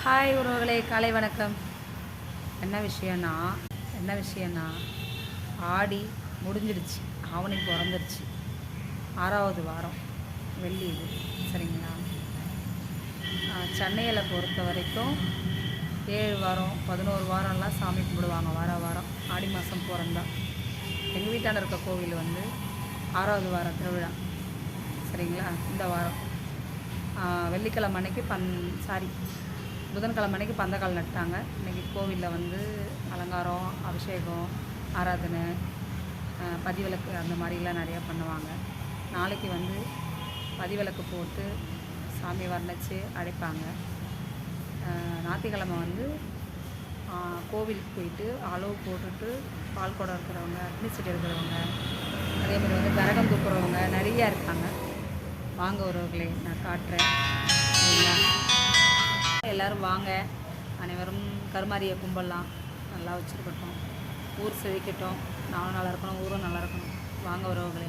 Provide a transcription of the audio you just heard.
Hi உறவுகளே, காலை வணக்கம். என்ன விஷயம்னா ஆடி முடிஞ்சிடுச்சு, ஆவணி பிறந்துருச்சு, 6வது வாரம் வெள்ளி இது. சரிங்களா? சென்னையில் பொறுத்த வரைக்கும் 7 வாரம் 11 வாரம்லாம் சாமி கும்பிடுவாங்க. வாரம் ஆடி மாதம் பிறந்தா. எங்கள் வீட்டாண்ட இருக்க கோவில் வந்து 6வது வாரம் திருவிழா. சரிங்களா? இந்த வாரம் வெள்ளிக்கிழமை அன்னைக்கு புதன்கிழமை அன்னைக்கு பந்தக்கால் நட்டாங்க. இன்றைக்கி கோவிலில் வந்து அலங்காரம், அபிஷேகம், ஆராதனை, பதிவிளக்கு அந்த மாதிரிலாம் நிறையா பண்ணுவாங்க. நாளைக்கு வந்து பதிவிளக்கு போட்டு சாமி வர்ணித்து அழைப்பாங்க. ஞாயிற்றுக்கிழமை வந்து கோவிலுக்கு போயிட்டு அளவு போட்டுட்டு பால் குடம் இருக்கிறவங்க, அக்னி செடி இருக்கிறவங்க, அதே மாதிரி வந்து கரகம் தூக்குறவங்க நிறையா இருக்காங்க. வாங்க உறவுகளே, நான் காட்டுறேன். எல்லோரும் வாங்க. அனைவரும் கருமாரியை கும்பிடலாம். நல்லா வச்சுருக்கட்டும், ஊர் செழிக்கட்டும், நானும் நல்லா இருக்கணும், ஊரும் நல்லா இருக்கணும். வாங்க உறவுகளே.